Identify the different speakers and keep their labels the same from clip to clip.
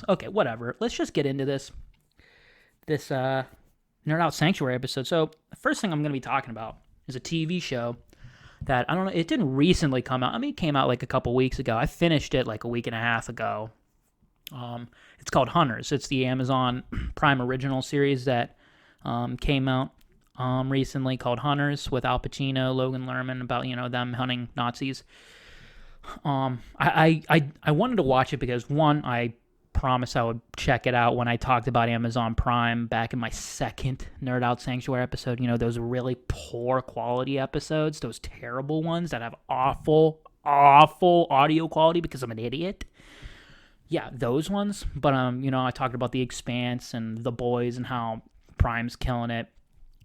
Speaker 1: Okay, whatever. Let's just get into this Nerd Out Sanctuary episode. So the first thing I'm going to be talking about is a TV show that I don't know. It didn't recently come out. I mean, it came out like a couple weeks ago. I finished it like a week and a half ago. It's called Hunters. It's the Amazon Prime original series that came out recently, called Hunters, with Al Pacino, Logan Lerman, about them hunting Nazis. I wanted to watch it because, one, I promised I would check it out when I talked about Amazon Prime back in my second Nerd Out Sanctuary episode. Those really poor quality episodes, those terrible ones that have awful audio quality because I'm an idiot. Yeah, those ones. But I talked about The Expanse and The Boys and how Prime's killing it.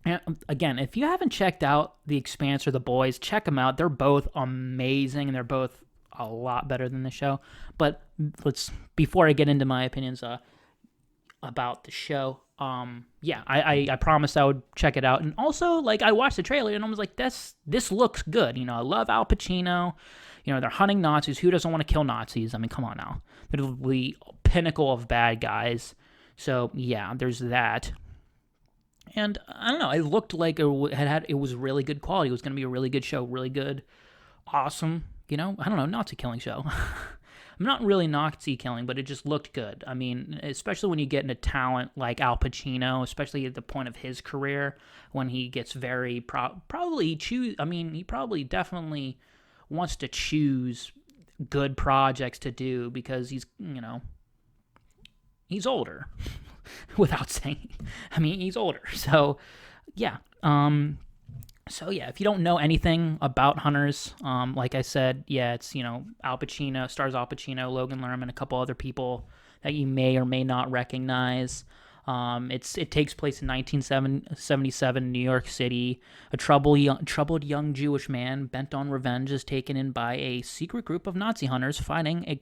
Speaker 1: And again, if you haven't checked out The Expanse or The Boys, check them out. They're both amazing, and they're both a lot better than the show. But before I get into my opinions about the show, I promised I would check it out. And also, like, I watched the trailer and I was like, this looks good. I love Al Pacino. They're hunting Nazis. Who doesn't want to kill Nazis? I mean, come on now. They're the pinnacle of bad guys. So yeah, there's that. And I don't know, it looked like it was really good quality. It was going to be a really good show, really good, awesome, I don't know, Nazi killing show. I'm not really Nazi killing, but it just looked good. I mean, especially when you get into talent like Al Pacino, especially at the point of his career, when he gets very, he probably definitely wants to choose good projects to do because he's older. Without saying, he's older. So, yeah. If you don't know anything about Hunters, like I said, yeah, it's, Al Pacino, stars Al Pacino, Logan Lerman, a couple other people that you may or may not recognize. It takes place in 1977 New York City. A troubled young Jewish man bent on revenge is taken in by a secret group of Nazi hunters fighting a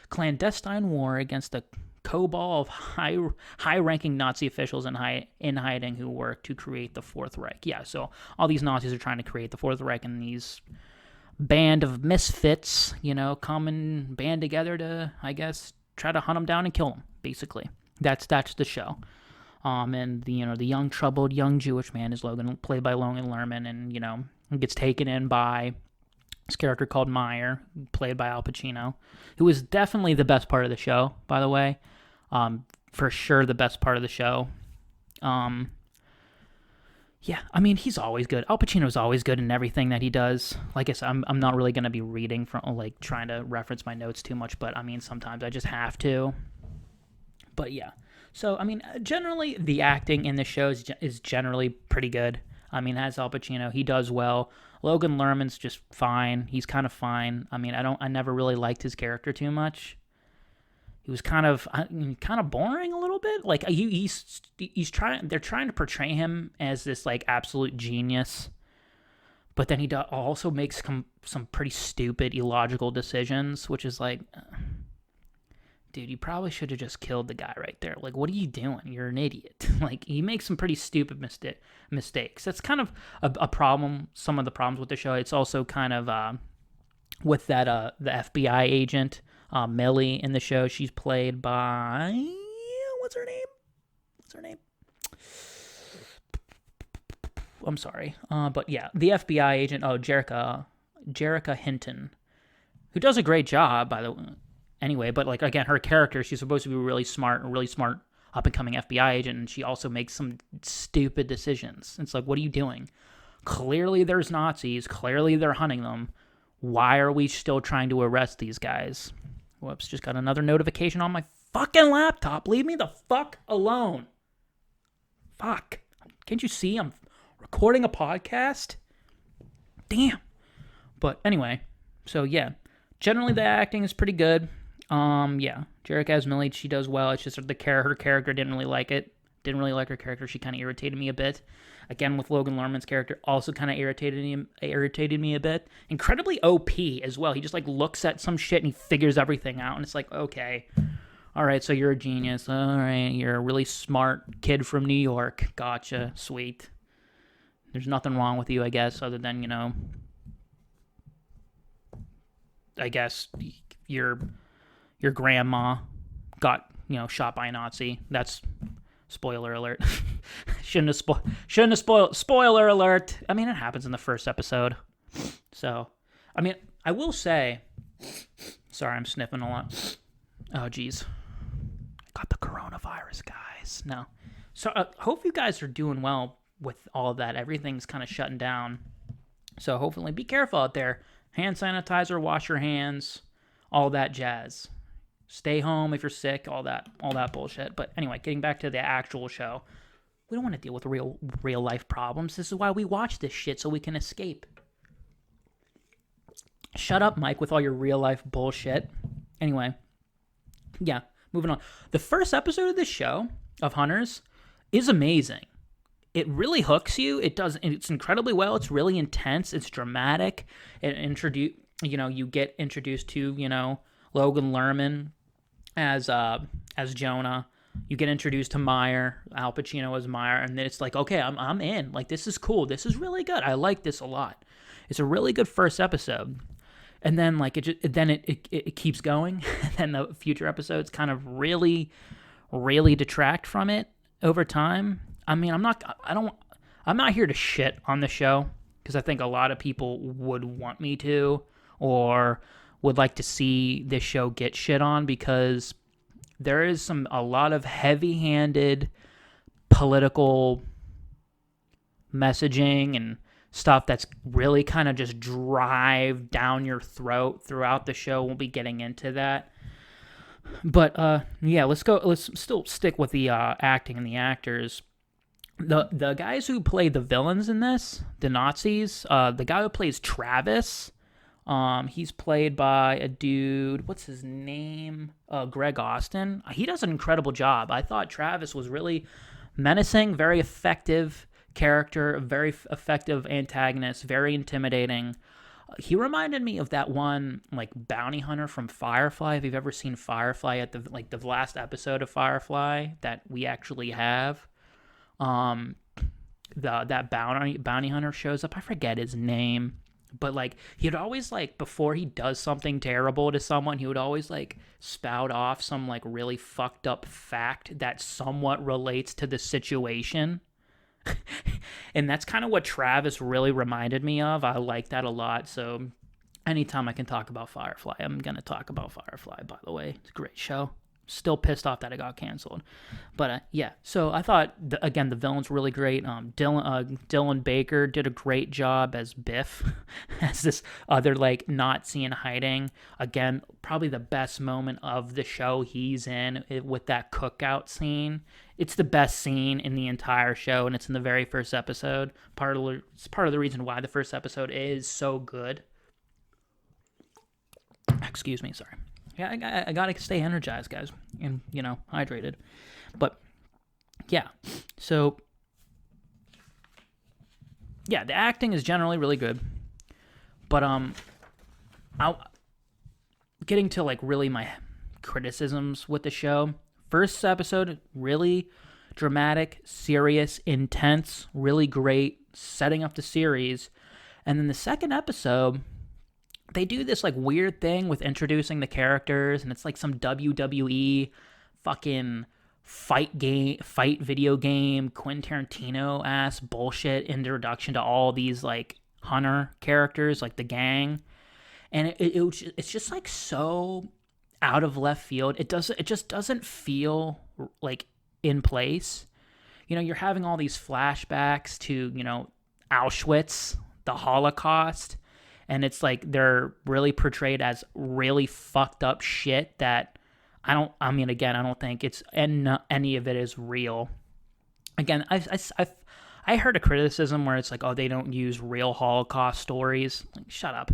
Speaker 1: clandestine war against a cabal of high-ranking Nazi officials in hiding who work to create the Fourth Reich. Yeah, so all these Nazis are trying to create the Fourth Reich, and these band of misfits, come and band together to, I guess, try to hunt them down and kill them. Basically, that's the show. And the young troubled young Jewish man is played by Logan Lerman, and gets taken in by this character called Meyer, played by Al Pacino, who is definitely the best part of the show, by the way. For sure the best part of the show. He's always good. Al Pacino's always good in everything that he does. Like I said, I'm not really going to be reading from, like, trying to reference my notes too much, but, sometimes I just have to. But, yeah. So, generally, the acting in the show is generally pretty good. As Al Pacino, he does well. Logan Lerman's just fine. He's kind of fine. I never really liked his character too much. He was kind of boring a little bit. Like, they're trying to portray him as this, like, absolute genius, but then he also makes some pretty stupid, illogical decisions, which is like, dude, you probably should have just killed the guy right there. Like, what are you doing? You're an idiot. Like, he makes some pretty stupid mistakes. That's kind of a problem. Some of the problems with the show. It's also kind of with that the FBI agent. Millie in the show, she's played by, what's her name? I'm sorry. But yeah, the FBI agent, Jerrica Hinton, who does a great job, by the way. Anyway, but, like, again, her character, she's supposed to be a really smart up-and-coming FBI agent, and she also makes some stupid decisions. It's like, what are you doing? Clearly there's Nazis. Clearly they're hunting them. Why are we still trying to arrest these guys? Whoops, just got another notification on my fucking laptop. Leave me the fuck alone. Fuck. Can't you see I'm recording a podcast? Damn. But anyway, so yeah. Generally the acting is pretty good. Jerrica as Millie, she does well. It's just her character didn't really like it. Didn't really like her character. She kind of irritated me a bit. Again, with Logan Lerman's character, also kind of irritated me a bit. Incredibly OP as well. He just, like, looks at some shit and he figures everything out. And it's like, okay, all right, so you're a genius. All right, you're a really smart kid from New York. Gotcha, sweet. There's nothing wrong with you, I guess, other than, I guess your grandma got, shot by a Nazi. That's spoiler alert. Shouldn't have spoiled. Spoiler alert. I mean, it happens in the first episode. So, I mean, I will say, sorry, I'm sniffing a lot. Oh, geez. I got the coronavirus, guys. No. So, hope you guys are doing well with all of that. Everything's kind of shutting down. So, hopefully, be careful out there. Hand sanitizer, wash your hands, all that jazz. Stay home if you're sick, all that bullshit. But anyway, getting back to the actual show. We don't want to deal with real life problems. This is why we watch this shit, so we can escape. Shut up, Mike, with all your real life bullshit. Anyway, yeah, moving on. The first episode of this show, of Hunters, is amazing. It really hooks you. It's incredibly well. It's really intense. It's dramatic. You get introduced to, Logan Lerman as Jonah. You get introduced to Meyer, Al Pacino as Meyer, and then it's like, okay, I'm in. Like, this is cool. This is really good. I like this a lot. It's a really good first episode. And then it keeps going. And then the future episodes kind of really, really detract from it over time. I mean, I'm not here to shit on the show, because I think a lot of people would want me to, or would like to see this show get shit on, because there is a lot of heavy-handed political messaging and stuff that's really kind of just drive down your throat throughout the show. We'll be getting into that. But yeah, let's still stick with the acting and the actors. The guys who play the villains in this, the Nazis, the guy who plays Travis, he's played by a dude, what's his name? Greg Austin. He does an incredible job. I thought Travis was really menacing, very effective character, very effective antagonist, very intimidating. He reminded me of that one, like, bounty hunter from Firefly. If you've ever seen Firefly, at the last episode of Firefly that we actually have, that bounty hunter shows up. I forget his name, but like, he'd always, like, before he does something terrible to someone, he would always, like, spout off some, like, really fucked up fact that somewhat relates to the situation. And that's kind of what Travis really reminded me of. I like that a lot. So anytime I can talk about Firefly, I'm going to talk about Firefly, by the way. It's a great show. Still pissed off that it got canceled. But yeah, so I thought, again, the villain's really great. Dylan Baker did a great job as Biff, as this other, like, Nazi in hiding. Again, probably the best moment of the show he's in, with that cookout scene. It's the best scene in the entire show, and it's in the very first episode. It's part of the reason why the first episode is so good. Excuse me, sorry. Yeah, I gotta stay energized, guys, and, hydrated. But yeah, so yeah, the acting is generally really good. But getting to, like, really my criticisms with the show. First episode, really dramatic, serious, intense, really great, setting up the series. And then the second episode, they do this, like, weird thing with introducing the characters, and it's like some WWE fucking fight video game, Quentin Tarantino ass bullshit introduction to all these, like, Hunter characters, like the gang, and it's just, like, so out of left field. It just doesn't feel like in place. You're having all these flashbacks to, Auschwitz, the Holocaust. And it's like they're really portrayed as really fucked up shit that I don't think it's any of it is real. Again, I heard a criticism where it's like, oh, they don't use real Holocaust stories. Like, shut up.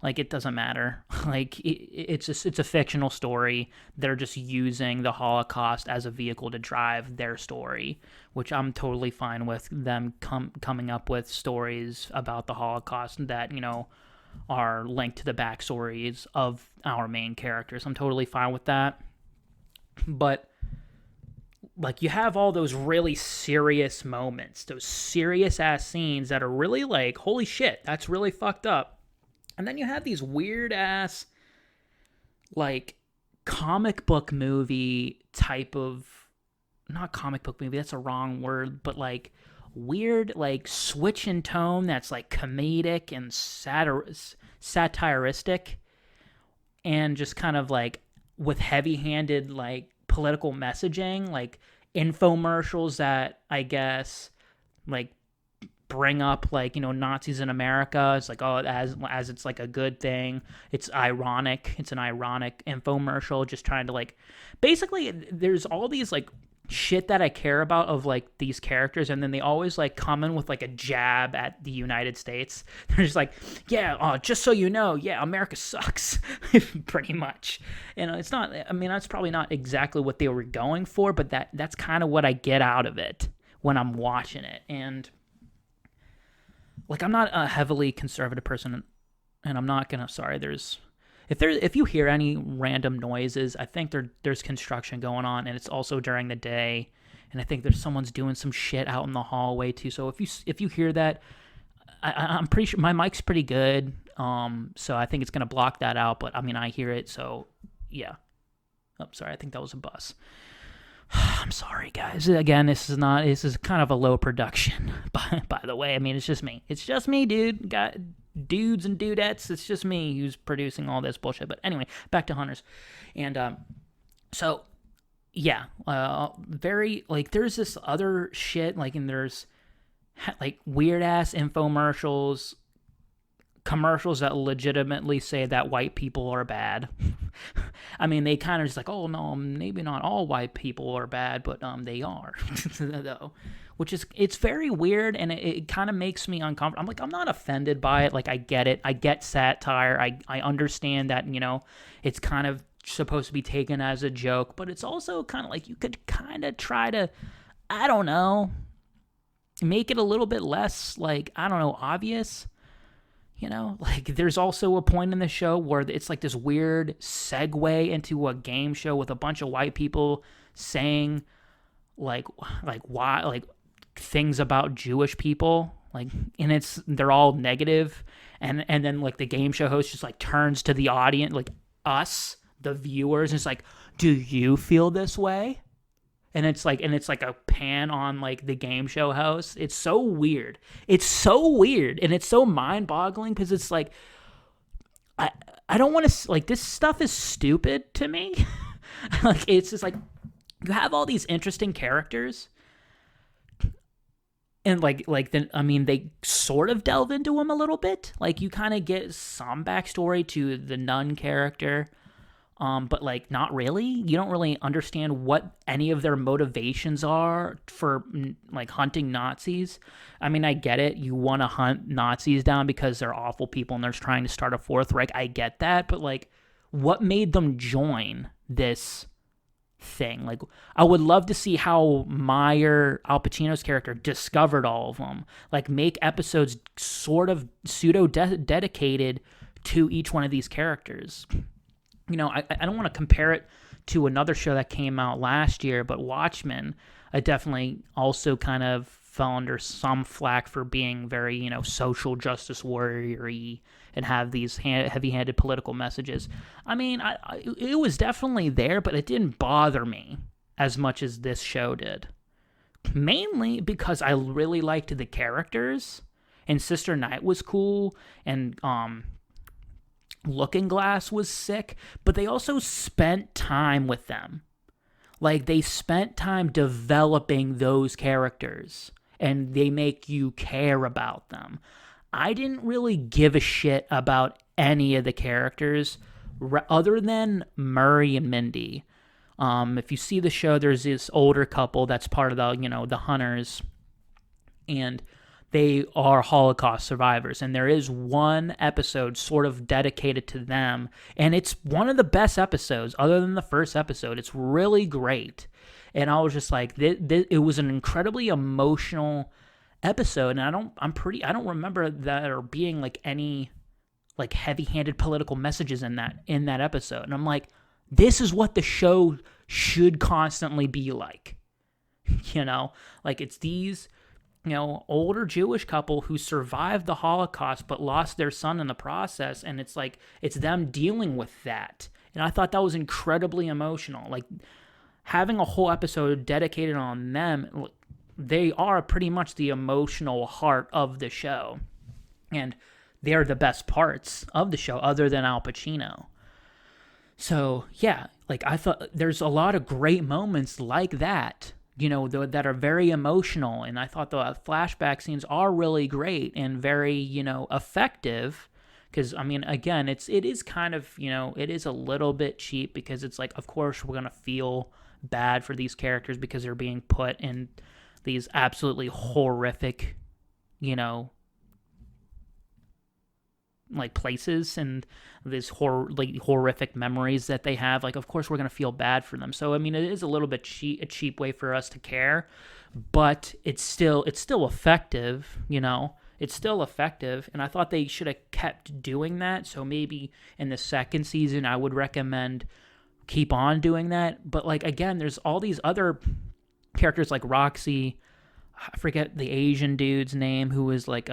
Speaker 1: Like, it doesn't matter. Like, it's a fictional story. They're just using the Holocaust as a vehicle to drive their story, which I'm totally fine with them coming up with stories about the Holocaust that, are linked to the backstories of our main characters. I'm totally fine with that. But, like, you have all those really serious moments, those serious-ass scenes that are really like, holy shit, that's really fucked up. And then you have these weird-ass, like, comic book movie type of, not comic book movie, that's a wrong word, but like weird, like switch in tone that's like comedic and satiristic, and just kind of like with heavy-handed like political messaging, like infomercials that I guess like bring up like, you know, Nazis in America. It's like, oh, as it's like a good thing. It's ironic. It's an ironic infomercial just trying to like, basically there's all these like shit that I care about of like these characters, and then they always like come in with like a jab at the United States. They're just like, yeah, just so you know, yeah, America sucks. Pretty much. And it's not, I mean, that's probably not exactly what they were going for, but that's kind of what I get out of it when I'm watching it. And like, I'm not a heavily conservative person, and I'm not gonna, sorry, if you hear any random noises, I think there's construction going on, and it's also during the day, and I think there's someone's doing some shit out in the hallway too. So if you hear that, I'm pretty sure my mic's pretty good, so I think it's gonna block that out. But I mean, I hear it, so yeah. Oh, sorry, I think that was a bus. I'm sorry, guys. Again, this is kind of a low production. By the way, I mean, it's just me, dude. Got dudes and dudettes. It's just me who's producing all this bullshit. But anyway, back to Hunters, and so yeah, very like there's this other shit like, and there's like weird ass infomercials, commercials that legitimately say that white people are bad. I mean, they kind of just like, oh no, maybe not all white people are bad, but they are, though, which is, it's very weird, and it kind of makes me uncomfortable. I'm like, I'm not offended by it. Like, I get it. I get satire. I understand that, you know, it's kind of supposed to be taken as a joke, but it's also kind of like you could kind of try to, I don't know, make it a little bit less like, I don't know, obvious. You know, like there's also a point in the show where it's like this weird segue into a game show with a bunch of white people saying like why, like things about Jewish people, like, and they're all negative, and then like the game show host just like turns to the audience, like us, the viewers, and it's like, do you feel this way? And it's like a pan on like the game show host. It's so weird. And it's so mind-boggling, because it's like, I don't want to, like, this stuff is stupid to me. Like, it's just like, you have all these interesting characters, and I mean, they sort of delve into them a little bit. Like, you kind of get some backstory to the nun character. But like not really. You don't really understand what any of their motivations are for like hunting Nazis. I mean, I get it. You want to hunt Nazis down because they're awful people and they're trying to start a Fourth Reich. I get that. But like, what made them join this thing? Like, I would love to see how Meyer, Al Pacino's character, discovered all of them. Like, make episodes sort of pseudo dedicated to each one of these characters. You know, I don't want to compare it to another show that came out last year, but Watchmen, I definitely also kind of fell under some flack for being very, you know, social justice warrior-y and have these heavy-handed political messages. I mean, it was definitely there, but it didn't bother me as much as this show did. Mainly because I really liked the characters, and Sister Night was cool, and Looking Glass was sick, but they also spent time with them. Like, they spent time developing those characters, and they make you care about them. I didn't really give a shit about any of the characters other than Murray and Mindy. If you see the show, there's this older couple that's part of the, you know, the Hunters, and they are Holocaust survivors, and there is one episode sort of dedicated to them, and it's one of the best episodes other than the first episode. It's really great, and I was just like, it was an incredibly emotional episode, and I don't remember there being like any like heavy-handed political messages in that episode, and I'm like, this is what the show should constantly be like, you know, like it's these, you know, older Jewish couple who survived the Holocaust but lost their son in the process, and it's like, it's them dealing with that And I thought that was incredibly emotional. Like, having a whole episode dedicated on them, they are pretty much the emotional heart of the show. And they're the best parts of the show, other than Al Pacino. So, yeah, like, I thought there's a lot of great moments like that, that are very emotional. And I thought the flashback scenes are really great and very, effective. Because, I mean, again, it is kind of, it is a little bit cheap, because it's like, of course, we're going to feel bad for these characters because they're being put in these absolutely horrific, like, places, and these horrific memories that they have. Like, of course, we're going to feel bad for them. So, I mean, it is a little bit a cheap way for us to care, but it's still effective, It's still effective, and I thought they should have kept doing that. So maybe in the second season, I would recommend keep on doing that. But, like, again, there's all these other characters like Roxy. I forget the Asian dude's name, who was like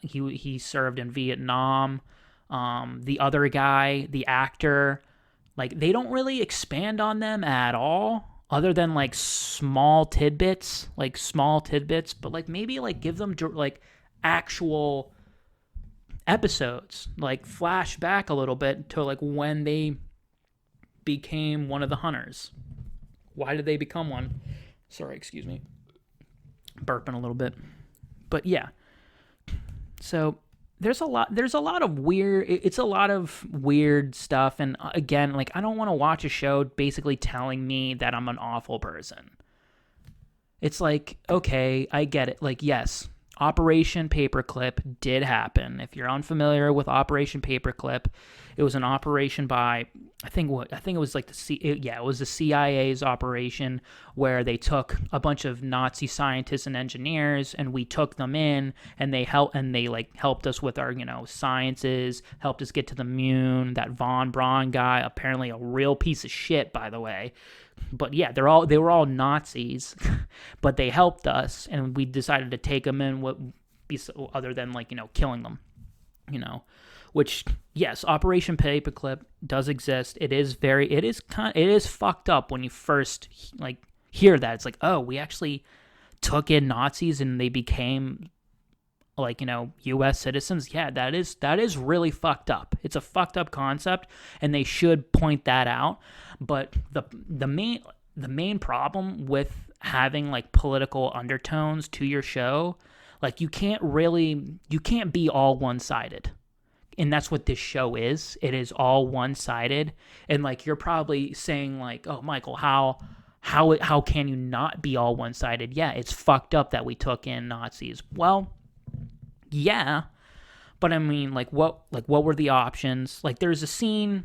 Speaker 1: he served in Vietnam. The other guy, the actor, like, they don't really expand on them at all, other than like small tidbits. But, like, maybe, like, give them like actual episodes, like, flash back a little bit to, like, when they became one of the hunters. Why did they become one? Sorry, excuse me. Burping a little bit. But yeah. So there's a lot of weird stuff. And again, like, I don't want to watch a show basically telling me that I'm an awful person. It's like, okay, I get it. Like, yes, Operation Paperclip did happen. If you're unfamiliar with Operation Paperclip, it was an operation by, I think it was like it was the CIA's operation, where they took a bunch of Nazi scientists and engineers, and we took them in, and they helped us with our, sciences, helped us get to the moon. That Von Braun guy, apparently a real piece of shit, by the way. But yeah, they were all Nazis, but they helped us, and we decided to take them in. Other than, like, killing them, Which, yes, Operation Paperclip does exist. It is fucked up when you first, like, hear that. It's like, oh, we actually took in Nazis and they became, like, U.S. citizens. Yeah, that is really fucked up. It's a fucked up concept, and they should point that out. But the main problem with having, like, political undertones to your show, like, you can't be all one-sided. And that's what this show is. It is all one-sided. And, like, you're probably saying, like, oh, Michael, how can you not be all one-sided? Yeah, it's fucked up that we took in Nazis. Well, yeah, but I mean, like, what were the options? Like, there's a scene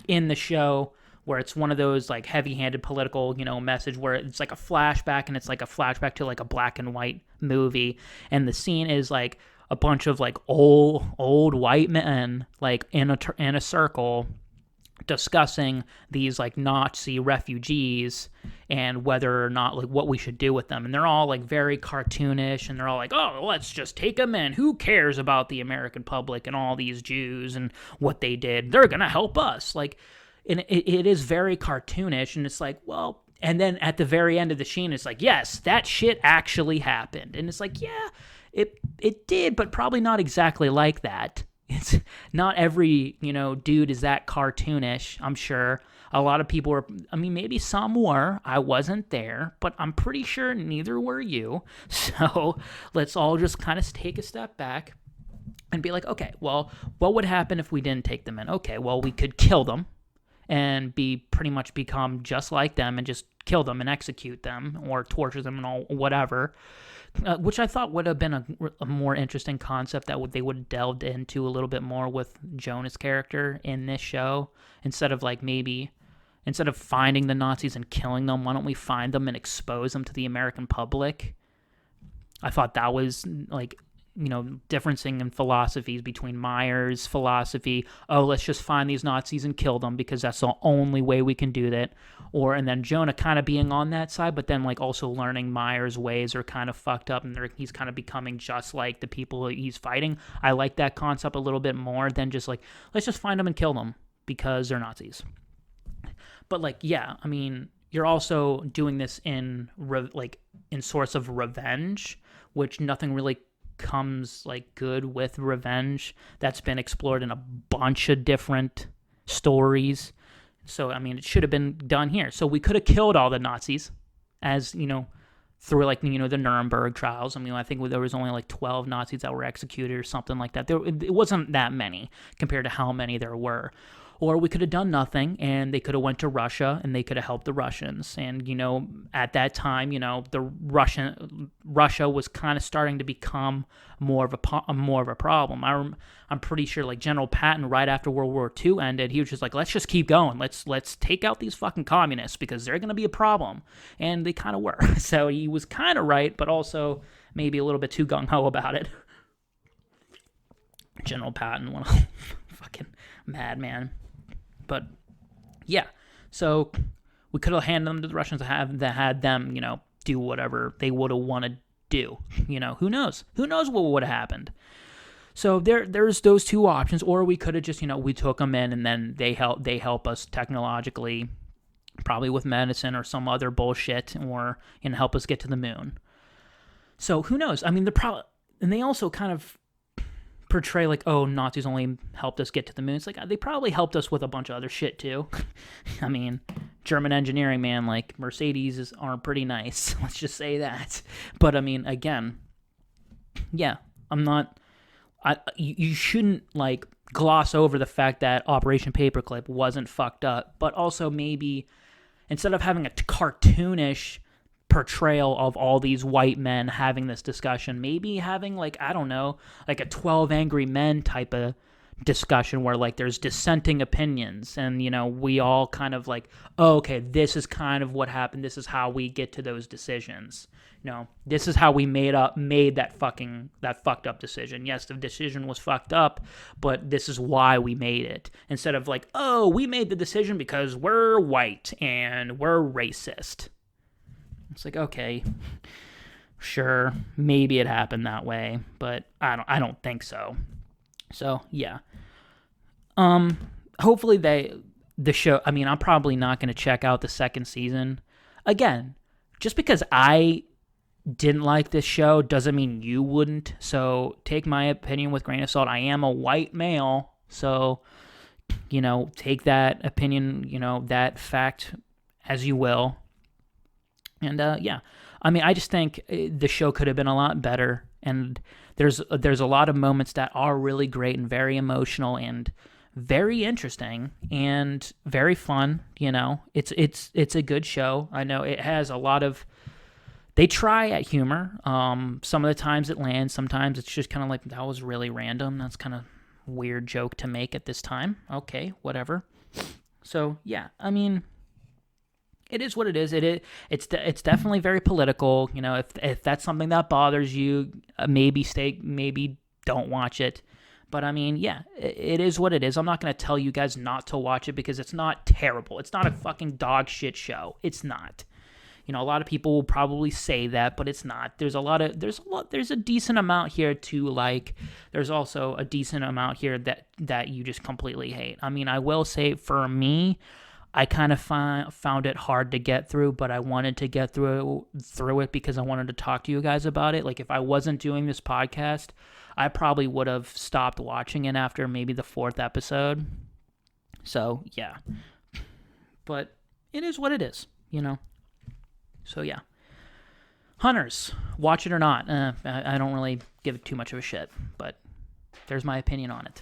Speaker 1: in the show where it's one of those, like, heavy-handed political, message, where it's like a flashback, and it's like a flashback to, like, a black and white movie, and the scene is, like, a bunch of, like, old white men, like, in a circle, discussing these, like, Nazi refugees and whether or not, like, what we should do with them. And they're all, like, very cartoonish, and they're all like, oh, let's just take them in. Who cares about the American public and all these Jews and what they did? They're gonna help us. Like, and it is very cartoonish, and it's like, well, and then at the very end of the scene, it's like, yes, that shit actually happened. And it's like, yeah, it did, but probably not exactly like that. It's not every, dude is that cartoonish, I'm sure. A lot of people were, I mean, maybe some were. I wasn't there, but I'm pretty sure neither were you. So let's all just kind of take a step back and be like, okay, well, what would happen if we didn't take them in? Okay, well, we could kill them and pretty much become just like them and just kill them and execute them or torture them and all, whatever. Which I thought would have been a more interesting concept that they would have delved into a little bit more with Jonah's character in this show. Instead of finding the Nazis and killing them, why don't we find them and expose them to the American public? I thought that was, like, differencing in philosophies between Meyer's philosophy, oh, let's just find these Nazis and kill them because that's the only way we can do that. And then Jonah kind of being on that side, but then, like, also learning Meyer's ways are kind of fucked up, and he's kind of becoming just like the people he's fighting. I like that concept a little bit more than just, like, let's just find them and kill them. because they're Nazis. But like, yeah, I mean, you're also doing this in source of revenge, which nothing really comes like good with revenge. That's been explored in a bunch of different stories. So I mean, it should have been done here. So we could have killed all the Nazis, as through like the Nuremberg trials. I mean, I think there was only like 12 Nazis that were executed or something like that. It wasn't that many compared to how many there were. Or we could have done nothing, and they could have went to Russia, and they could have helped the Russians. And at that time, the Russia was kind of starting to become more of a problem. I'm pretty sure like General Patton, right after World War II ended, he was just like, let's just keep going. Let's take out these fucking communists because they're going to be a problem, and they kind of were. So he was kind of right, but also maybe a little bit too gung ho about it. General Patton, one of fucking madman. But yeah, so we could have handed them to the Russians that had them, do whatever they would have wanted to do. Who knows? Who knows what would have happened? So there's those two options, or we could have just, we took them in and then they help us technologically, probably with medicine or some other bullshit, or help us get to the moon. So who knows? I mean, and they also kind of portray like, oh, Nazis only helped us get to the moon. It's like, they probably helped us with a bunch of other shit too. I mean, German engineering, man, like Mercedes aren't pretty nice. Let's just say that. But I mean, again, yeah, you shouldn't like gloss over the fact that Operation Paperclip wasn't fucked up, but also maybe instead of having a cartoonish portrayal of all these white men having this discussion, maybe having like, I don't know, like a 12 Angry Men type of discussion where like there's dissenting opinions and we all kind of like, oh, okay, this is kind of what happened, this is how we get to those decisions, this is how we made that fucked up decision. Yes, the decision was fucked up, but this is why we made it, instead of like, oh, we made the decision because we're white and we're racist. It's like, okay, sure, maybe it happened that way, but I don't think so. So yeah. Hopefully the show, I mean, I'm probably not going to check out the second season. Again, just because I didn't like this show doesn't mean you wouldn't. So take my opinion with a grain of salt. I am a white male, so take that opinion, that fact as you will. And yeah, I mean, I just think the show could have been a lot better. And there's a lot of moments that are really great and very emotional and very interesting and very fun. It's a good show. I know it has a lot of. They try at humor. Some of the times it lands. Sometimes it's just kind of like, that was really random. That's kind of weird joke to make at this time. Okay, whatever. So yeah, I mean, it is what it is. It's definitely very political. If that's something that bothers you, maybe don't watch it. But I mean, yeah, it is what it is. I'm not going to tell you guys not to watch it because it's not terrible. It's not a fucking dog shit show. It's not. A lot of people will probably say that, but it's not. There's a decent amount here to like. There's also a decent amount here that you just completely hate. I mean, I will say for me, I kind of found it hard to get through, but I wanted to get through it because I wanted to talk to you guys about it. Like, if I wasn't doing this podcast, I probably would have stopped watching it after maybe the 4th episode. So, yeah. But it is what it is, So, yeah. Hunters, watch it or not. I don't really give it too much of a shit, but there's my opinion on it.